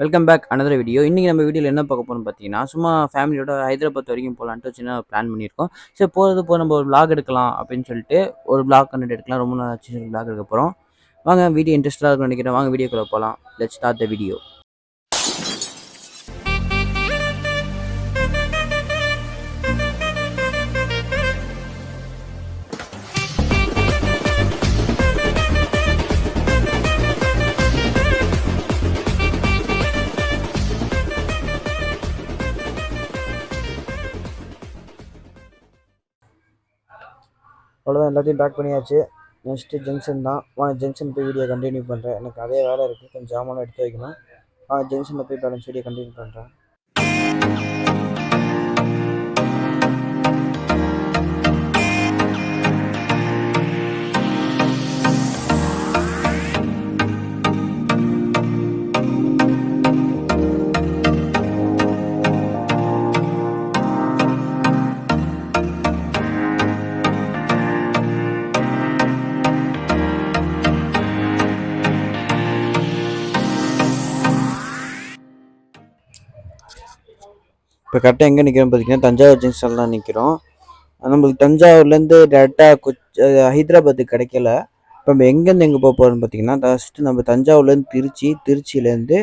Welcome back another video. இன்றைக்கி நம்ம வீடியோவில் என்ன பார்க்க போகிறோம்னு பார்த்தீங்கன்னா, சும்மா ஃபேமிலியோட ஹைதராபாத் வரைக்கும் போகலான்ட்டு சின்ன பிளான் பண்ணியிருக்கோம். சரி போகிறதுப்போ நம்ம ஒரு vlog எடுக்கலாம் அப்படின்னு சொல்லிட்டு ஒரு vlog கண்டென்ட் எடுக்கலாம். ரொம்ப நாள் ஆச்சு vlog எடுக்க போகிறோம். வாங்க வீடியோ இன்ட்ரெஸ்ட்டாக இருக்கும்னு நினைக்கிறேன். வாங்க வீடியோக்குள்ளே போகலாம். Let's start the video. அவ்வளோதான், எல்லாத்தையும் பேக் பண்ணியாச்சு. நெக்ஸ்ட்டு ஜங்ஷன் தான். வாங்க ஜங்ஷன் போய் வீடியோ கண்டினியூ பண்ணுறேன். எனக்கு அதே வேலை இருக்குது, கொஞ்சம் ஜாமான் எடுத்து வைக்கணும். ஜங்ஷனில் போய் பேலன்ஸ் வீடியோ கண்டினியூ பண்ணுறேன். இப்போ கரெக்டாக எங்கே நிற்கிறோம் பார்த்தீங்கன்னா, தஞ்சாவூர் ஜங்ஷனில் தான் நிற்கிறோம். நம்மளுக்கு தஞ்சாவூர்லேருந்து டேரெக்டாக ஹைதராபாத்துக்கு கிடைக்கல. இப்போ நம்ம எங்கேருந்து எங்கே போக போகிறோம்னு பார்த்தீங்கன்னா, ஃபஸ்ட்டு நம்ம தஞ்சாவூர்லேருந்து திருச்சியிலேருந்து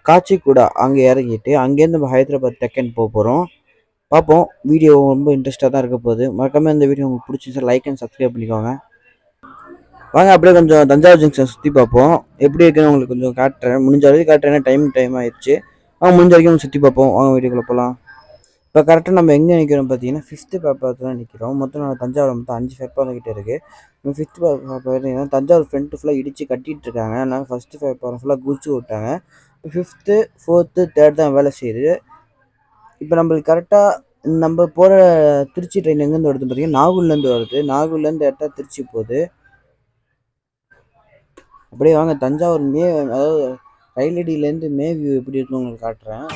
காச்சிக்குடா அங்கே இறங்கிட்டு அங்கேருந்து நம்ம ஹைதராபாத் டெக்கன் போக போகிறோம். பார்ப்போம். வீடியோ ரொம்ப இன்ட்ரெஸ்ட்டாக தான் இருக்க போகுது. மறக்காமல் இந்த வீடியோ உங்களுக்கு பிடிச்சிருந்தா லைக் அண்ட் சப்ஸ்கிரைப் பண்ணிக்கோங்க. வாங்க அப்படியே கொஞ்சம் தஞ்சாவூர் ஜங்ஷன் சுற்றி பார்ப்போம். எப்படி இருக்குன்னு உங்களுக்கு கொஞ்சம் காட்டுறேன். முடிஞ்ச வரைக்கும் காட்டுறேன். டைம் ஆயிடுச்சு. முடிஞ்ச வரைக்கும் சுற்றி பார்ப்போம். வாங்க வீடியோக்குள்ளே போகலாம். இப்போ கரெக்டாக நம்ம எங்கே நிற்கிறோம் பார்த்தீங்கன்னா, 5th பிளாட்ஃபார்மில் தான் நிற்கிறோம். மொத்தம் நம்ம தஞ்சாவூர் மொத்தம் 5 பிளாட்ஃபார்ம் கிட்டே இருக்குது. நம்ம 5th பிளாட்ஃபார்ம் பார்த்தீங்கன்னா தஞ்சாவூர் ஃப்ரண்ட்டு ஃபுல்லாக இடித்து கட்டிகிட்டு இருக்காங்க. அதனால் ஃபஸ்ட்டு பிளாட்ஃபார்ம் ஃபுல்லாக குளிச்சு விட்டாங்க. 5th, 4th, 3rd தான் வேலை செய்யுது. இப்போ நம்மளுக்கு கரெக்டாக நம்ம போகிற திருச்சி ட்ரெயின் எங்கேருந்து வருது பார்த்தீங்கன்னா, நாகூர்லேருந்து வருது. நாகூர்லேருந்து டேரெக்டாக திருச்சி போகுது. அப்படியே வாங்க தஞ்சாவூர் அதாவது ரயிலடியிலேருந்து மே வியூ எப்படி இருக்குன்னு உங்களுக்கு காட்டுறேன்.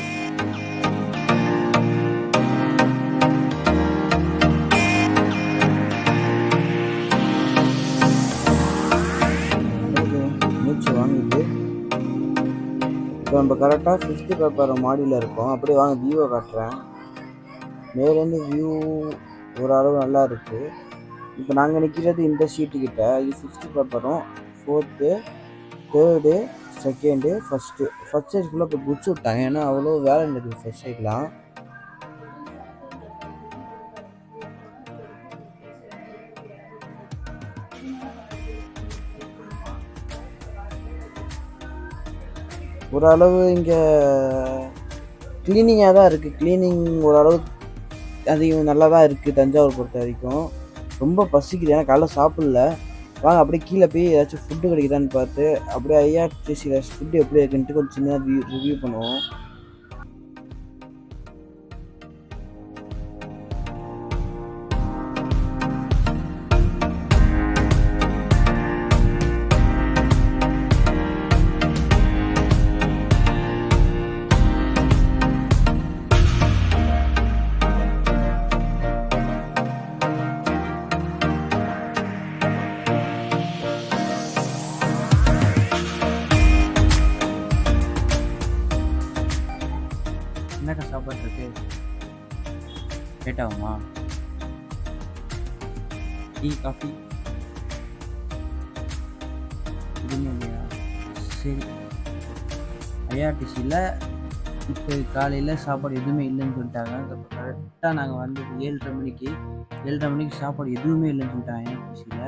மூச்சு வாங்குது. இப்போ நம்ம கரெக்டாக 5th பிளாட்ஃபார்ம் மாடியில் இருக்கோம். அப்படியே வாங்க வியூவை காட்டுறேன். மேலேருந்து வியூ ஓரளவு நல்லா இருக்குது. இப்போ நாங்கள் நிற்கிறது இந்த சீட்டுக்கிட்ட. இது 5th platform, 4th, 3rd, 2nd, 1st side ஃபுல்லாக இப்போ குடிச்சு விட்டாங்க. ஏன்னா அவ்வளோ வேலை நடக்குது ஃபஸ்ட் சைட்லாம். ஓரளவு இங்கே க்ளீனிங்காக தான் இருக்குது. க்ளீனிங் ஓரளவு அதிகம் நல்லா தான் இருக்குது தஞ்சாவூர் பொறுத்த வரைக்கும். ரொம்ப பசிக்குது, ஏன்னா காலைல சாப்பிடல. வாங்க அப்படியே கீழே போய் ஏதாச்சும் ஃபுட்டு கிடைக்குதான்னு பார்த்து அப்படியே ஐஆர்சிடிசியில் ஃபுட்டு எப்படி இருக்குன்ட்டு கொஞ்சம் சின்னதாக ரிவ்யூ பண்ணுவோம். என்னக்கா சாப்பாடு இருக்கு? லேட் ஆகுமா? டீ காஃபி எதுவுமே இல்லையா? சரி. ஐஆர்டிசியில் இப்போ காலையில் சாப்பாடு எதுவுமே இல்லைன்னு சொல்லிட்டாங்க. இப்போ கரெக்டாக நாங்கள் வந்து 7:30 மணிக்கு சாப்பாடு எதுவுமே இல்லைன்னு சொல்லிட்டாங்க ஐஆர்டிசியில்.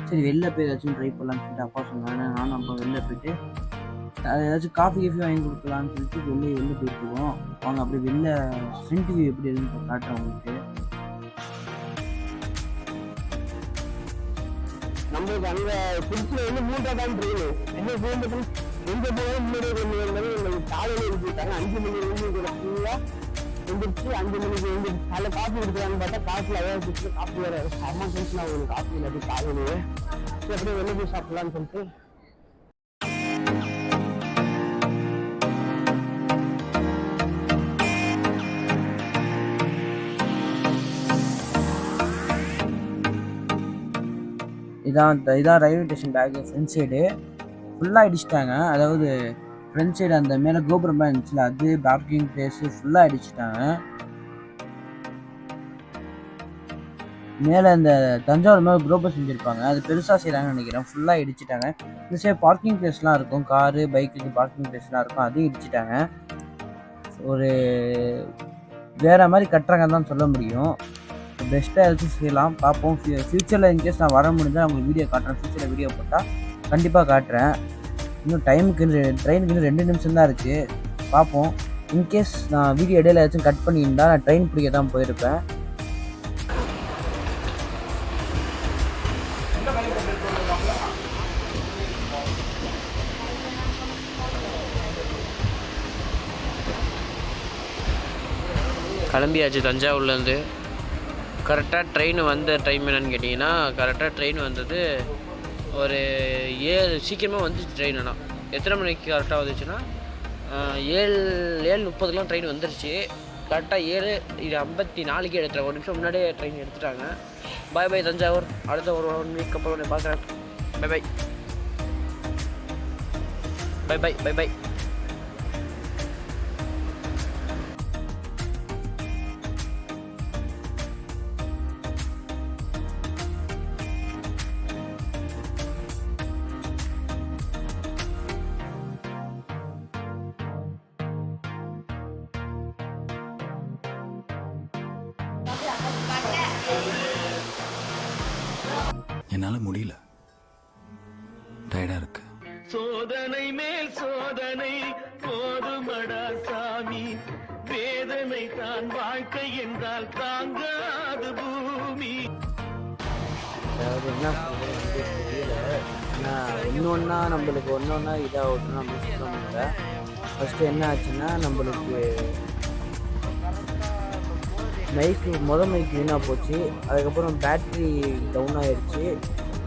சரி வெளில போய் ஏதாச்சும் ட்ரை பண்ணலான்னு சொல்லிட்டு அப்பா சொன்னாங்க. நானும் அப்போ வெளில போயிட்டு ஏதாச்சும் காஃபி வாங்கி கொடுக்கலான்னு சொல்லிட்டு வெளில போயிட்டுருக்கோம். வாங்க அப்படியே வெளில ஃப்ரண்ட் வியூ எப்படி இருக்குன்னு காட்டுறேன் உங்களுக்கு. நம்மளுக்கு அங்கே திருச்சியில் வந்து 3ஆம் ட்ரெயின் என்ன சேர்ந்து எங்கே போனாலும் முன்னாடியே கொண்டு வந்தாலும் காலையில் எழுதிட்டாங்க. 5 மணி ஃபுல்லாக எழுந்திரிச்சு 5 மணிக்கு எழுந்திரிச்சு காலையில் காஃபி கொடுக்குறான்னு பார்த்தா காஃபியில் அதாவது காஃபி வேறு செம்ம டென்ஷன் ஆகும் காஃபி இல்லாட்டி காலையிலேயே. சரி அப்படியே வெளில போய் சாப்பிட்லான்னு சொல்லிட்டு இதான் railway station bag front side ஃபுல்லாக இடிச்சிட்டாங்க. அதாவது ஃப்ரண்ட் சைடு அந்த மேலே கோபுரமாக இருந்துச்சுல, அது பார்க்கிங் பிளேஸு ஃபுல்லாக அடிச்சுட்டாங்க. மேலே இந்த தஞ்சாவூர் மேலே குரோபர் செஞ்சுருப்பாங்க, அது பெருசாக செய்கிறாங்கன்னு நினைக்கிறேன். ஃபுல்லாக இடிச்சிட்டாங்க. இந்த சைடு பார்க்கிங் பிளேஸ்லாம் இருக்கும், காரு பைக்குக்கு பார்க்கிங் பிளேஸ்லாம் இருக்கும், அதையும் இடிச்சிட்டாங்க. ஒரு வேறு மாதிரி கட்டுறாங்கன்னு தான் சொல்ல முடியும். பெஸ்ட்டாக ஏதாச்சும் செய்யலாம், பார்ப்போம். ஃப்யூச்சரில் இன்கேஸ் நான் வர முடிஞ்சால் உங்களுக்கு வீடியோ காட்டுறேன். ஃப்யூச்சரில் வீடியோ போட்டால் கண்டிப்பாக காட்டுறேன். இன்னும் ட்ரெயினுக்கு இன்னும் 2 நிமிஷம் தான் இருக்குது, பார்ப்போம். இன்கேஸ் நான் வீடியோ இடையில ஏதாச்சும் கட் பண்ணியிருந்தால் நான் ட்ரெயின் பிடிக்க தான் போயிருப்பேன். கிளம்பியாச்சு தஞ்சாவூர்லேருந்து. கரெக்டாக ட்ரெயின் வந்த டைம் என்னன்னு கேட்டிங்கன்னா, கரெக்டாக ட்ரெயின் வந்தது ஒரு 7 சீக்கிரமாக வந்துச்சு ட்ரெயின். ஆனால் எத்தனை மணிக்கு கரெக்டாக வந்துச்சுன்னா 7:30 ட்ரெயின் வந்துருச்சு. கரெக்டாக 7:54 எடுத்துட்டாங்க. 1 நிமிஷம் முன்னாடியே ட்ரெயின் எடுத்துட்டாங்க. பாய் பாய் தஞ்சாவூர். அடுத்த ஒரு 1 வீக் அப்புறம் உன்னை பார்க்குறேன். Bye bye bye bye bye bye. என்னால முடியல, டயர்டா இருக்கு. சோதனை மேல் சோதனை போதுமடா சாமி, வேதனை தான் வாழ்க்கை என்றால் தாங்காது பூமி. அதாவது என்ன தெரியல, இன்னொன்னா நம்மளுக்கு ஒன்றா இதாகட்டும் நம்ம சொல்ல முடியல. ஃபஸ்ட்டு என்ன ஆச்சுன்னா, நம்மளுக்கு மைக்கு வீணாக போச்சு. அதுக்கப்புறம் பேட்ரி டவுன் ஆகிடுச்சு.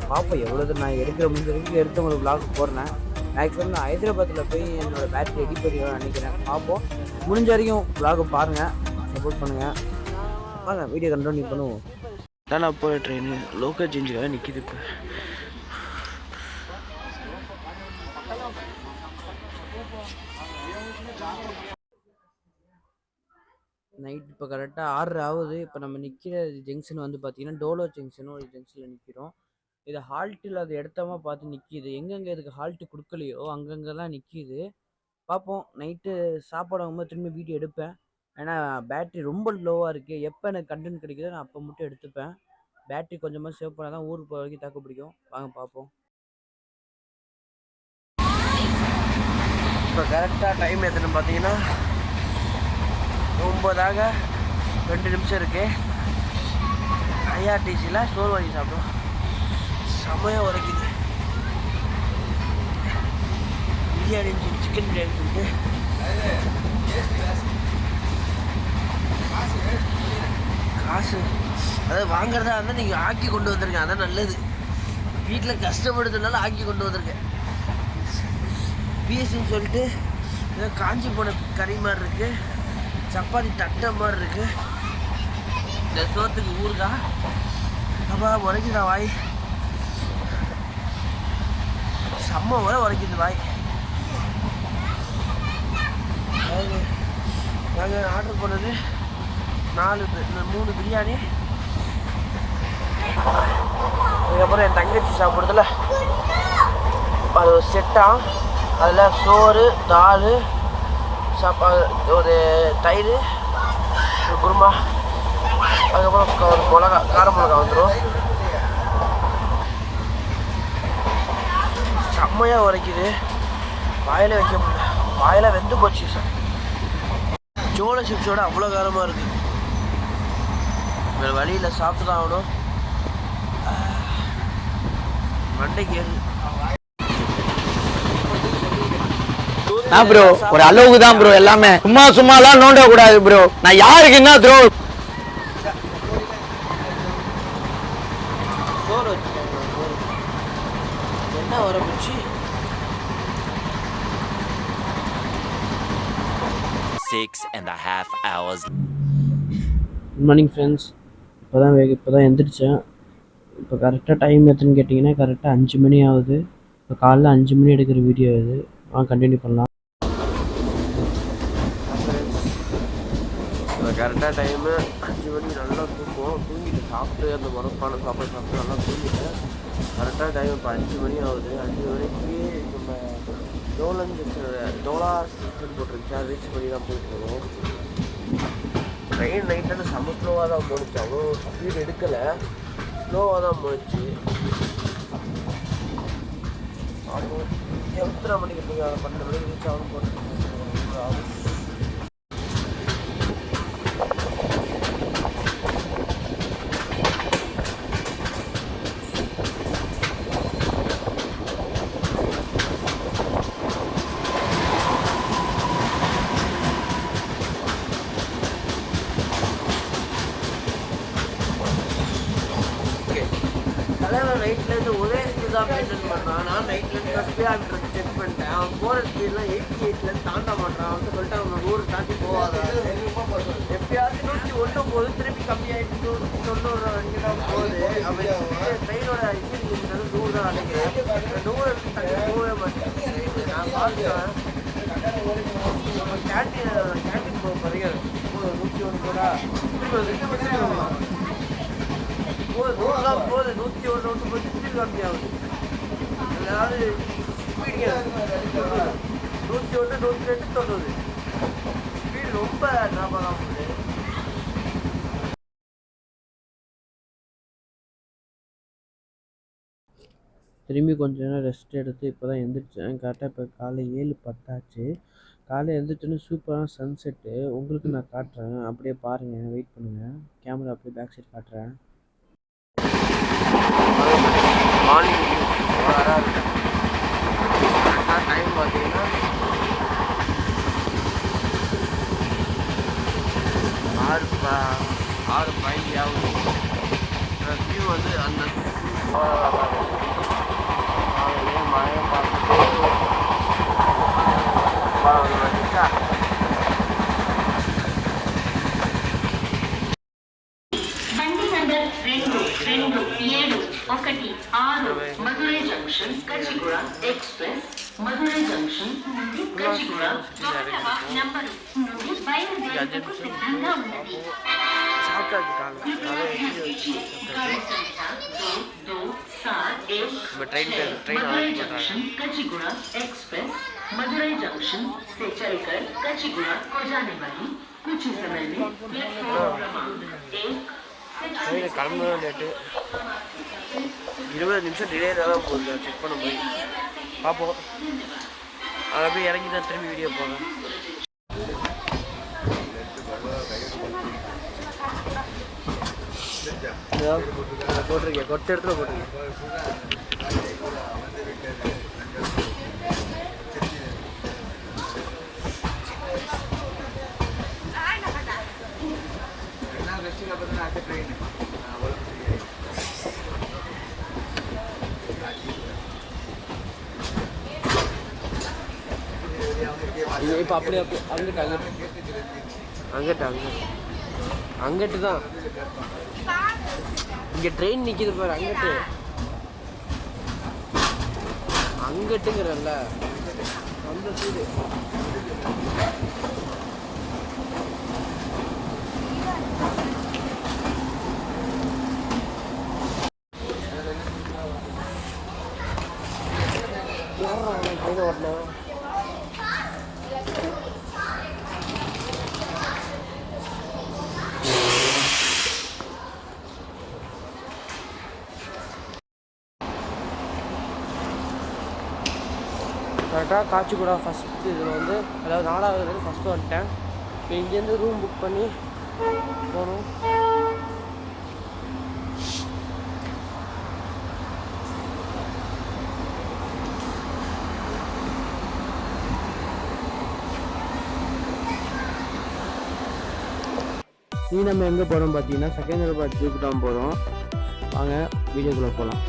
பார்ப்போம் எவ்வளோ நான் எடுக்கிற முடிஞ்ச எடுத்து உங்களுக்கு விளாக் போடுறேன். மேக்ஸிமம் நான் ஹைதராபாத்தில் போய் என்னோடய பேட்ரி ரெடி பண்ணிடுவேன் நினைக்கிறேன். பார்ப்போம், முடிஞ்ச வரைக்கும் விளாக பாருங்கள், சப்போர்ட் பண்ணுங்கள். வாங்க வீடியோ கண்டினியூ பண்ணுவோம். நான் போகிற ட்ரெயின் லோக்கல் சேஞ்சுக்காக நிற்கிது. இப்போ நைட் இப்போ கரெக்டாக 6 ஆகுது. இப்போ நம்ம நிற்கிற ஜங்ஷன் வந்து பார்த்திங்கன்னா டோலோ ஜங்ஷன் ஒரு ஜங்ஷனில் நிற்கிறோம். இது ஹால்ட் இல்லாத இடத்தமா பார்த்து நிற்கிது. எங்கெங்கே இதுக்கு ஹால்ட்டு கொடுக்கலையோ அங்கங்கெல்லாம் நிற்கிது. பார்ப்போம், நைட்டு சாப்பாடு வாங்கும்போது திரும்பி வீடியோ எடுப்பேன். ஏன்னா பேட்ரி ரொம்ப லோவாக இருக்குது. எப்போ எனக்கு கண்டென்ட் கிடைக்குதோ நான் அப்போ மட்டும் எடுத்துப்பேன். பேட்ரி கொஞ்சமாக சேவ் பண்ணால் தான் ஊருக்கு போகிற வரைக்கும் தாக்கு பிடிக்கும். வாங்க பார்ப்போம். இப்போ கரெக்டாக டைம் எத்தனை பார்த்தீங்கன்னா 9:02 நிமிஷம் இருக்குது. ஐஆர்டிசியில் சோறு வாங்கி சாப்பிடும், செம்மையாக உரைக்குது. பிரியாணி, சிக்கன் பிரியாணி சொல்லிட்டு காசு அதாவது வாங்குறதா இருந்தால் நீங்கள் ஆக்கி கொண்டு வந்திருக்கேன், அதான் நல்லது. வீட்டில் கஷ்டப்படுறதுனால ஆக்கி கொண்டு வந்திருக்கேன். பிஎஸ்சின்னு சொல்லிட்டு ஏதோ காஞ்சி போன கறி மாதிரி இருக்குது, சப்பாத்தி தட்டை மாதிரி இருக்குது. இந்த சோத்துக்கு ஊறுகா அப்பா உரைக்குதா வாய், செம்ம வரை உரைக்குது வாய். நாங்கள் ஆர்டர் பண்ணது 3 பிரியாணி. அதுக்கப்புறம் என் தங்கச்சி சாப்பிட்றதுல அது ஒரு செட்டாக, அதில் சோறு, தால், சாப்பாடு, ஒரு தயிர், ஒரு குருமா, அதுக்கப்புறம் ஒரு மிளகா, கார மிளகா வந்துடும். செம்மையாக உரைக்குது, வாயில் வைக்க முடியல, வாயில் வெந்து போச்சு சார். சோள சிப்ஸோட அவ்வளோ காரமாக இருக்குது. வேறு வழியில் சாப்பிட்டு தான் ஆகணும். மண்டைக்கு ஏறு. ப்ரோ ஒரு அளவுக்கு தான் ப்ரோ, எல்லாமே சும்மாலாம் நோண்ட கூடாது ப்ரோ. நான் யாருக்கு என்ன த்ரோ சோறு வச்சுக்கோங்க, சோறு என்ன வரப்பிச்சு. 6.5 hours. Good morning friends. இப்போ தான் எந்திரிச்சேன். இப்போ கரெக்டாக டைம் எத்தனை கேட்டிங்கன்னா கரெக்டாக 5 மணி ஆகுது. இப்போ காலைல 5 மணி எடுக்கிற வீடியோ இது. கண்டினியூ பண்ணலாம். கரெக்டாக டைமு 5 மணிக்கு நல்லா தூங்கிட்டு சாப்பிட்டு அந்த முறப்பான சாப்பாடு சாப்பிட்டு நல்லா தூங்கிட்டேன். கரெக்டாக டைம் இப்போ 5 மணி ஆகுது. 5 மணிக்கு நம்ம டோலா ஸ்டேஷன் போட்டிருந்துச்சு, அதை ரீச் பண்ணி தான் போயிட்டு இருக்கோம். ட்ரெயின் நைட்டில் செம்ம ஸ்லோவாக தான் போணுச்சு, அவ்வளோ ஸ்பீட் எடுக்கலை, ஸ்லோவாக தான் போணுச்சு. அப்போ எத்தனை மணிக்கு இருக்குங்க? 12 மணிக்கு ரீச் ஆகும் போட்டு தலைவர் நைட்லேருந்து ஒரே ஸ்பீட் தான் மெயின்டைன் பண்ணுறான். நான் நைட்லேருந்து ஸ்பீடாக செக் பண்ணிட்டேன். அவன் போகிற ஸ்பீட்லாம் 88 தாண்ட மாட்டான். அவன் சொல்லிட்டு அவன் 100 தாண்டி போகாத, எப்பயாச்சும் 101 போகுது, திருப்பி கம்மியாகிட்டு 90 வரைக்கும் தான் போகுது. அவன் ட்ரெயினோட இன்ஜின் 100 தான் நினைக்கிறேன். 100 தண்ணி போகவே மாட்டேன். நான் பார்க்குறேன் நம்ம கேன்டீன் போக போகிறீங்க 101 போடா, போகுது 101 ஒன்று போய் திருப்பி கம்மியாகுது. அதாவது ஸ்பீடு 101 102 90 ஸ்பீடு ரொம்ப ஞாபகம் போகுது. திரும்பி கொஞ்ச நேரம் ரெஸ்ட் எடுத்து இப்போ தான் எழுந்திரிச்சேன். கரெக்டாக இப்போ காலை 7:10 ஆச்சு. காலையில் எழுந்திரிச்சோன்னே சூப்பரான சன்செட்டு உங்களுக்கு நான் காட்டுறேன், அப்படியே பாருங்கள், வெயிட் பண்ணுங்கள். கேமரா அப்படியே பேக் சைட் காட்டுறேன். மார்னிங் கரெக்டாக டைம் பார்த்தீங்கன்னா 6:15 ஆகுது. வியூ வந்து அந்த மழையை பார்த்துட்டு வந்துச்சா. Madurai junction Kacheguda express Madurai junction నుండి కచిగూడ నంబరు నుండి బయలుదేరేందుకు సిద్ధంగా ఉన్నది. Madurai junction Kacheguda express Madurai junction से चलकर कचिगुड़ा को जाने वाली कुछ समय में प्लेटफॉर्म क्रमांक 1 கிளம்புற லேட்டு 20 நிமிஷம் டிலே தான் போகுது. செக் பண்ண போய் பார்ப்போம். அதை போய் இறங்கி தான் திரும்பி வீடியோ போவேன். போட்டிருக்கேன், கொட்ட இடத்துல போட்டிருக்கேன். இப்போ அப்படியே அங்கிட்டு தான் இங்கே ட்ரெயின் நிற்கிது பாரு. அங்கிட்டுங்கிறல்ல அந்த சைடு. ட்ரெயின் ஓட்டணும். கரெக்டாக காச்சிகுடா ஃபஸ்ட்டு இதில் வந்து, அதாவது 4வது ஃபஸ்ட்டு வந்துட்டேன். இப்போ இங்கேருந்து ரூம் புக் பண்ணி போகணும். நம்ம எங்கே போகிறோம் பார்த்தீங்கன்னா செகண்டராபாத் ஜூக்கு தான் போகிறோம். வாங்க வீடியோக்குள்ளே போகலாம்.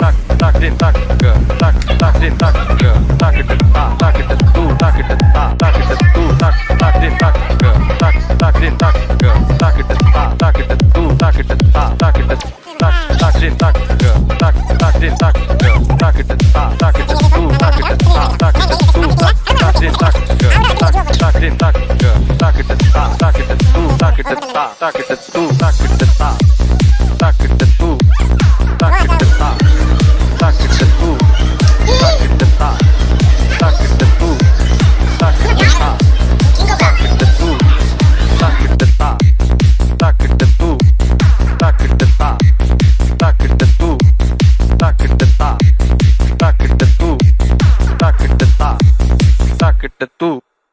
Так, так, Дим, так. Talk it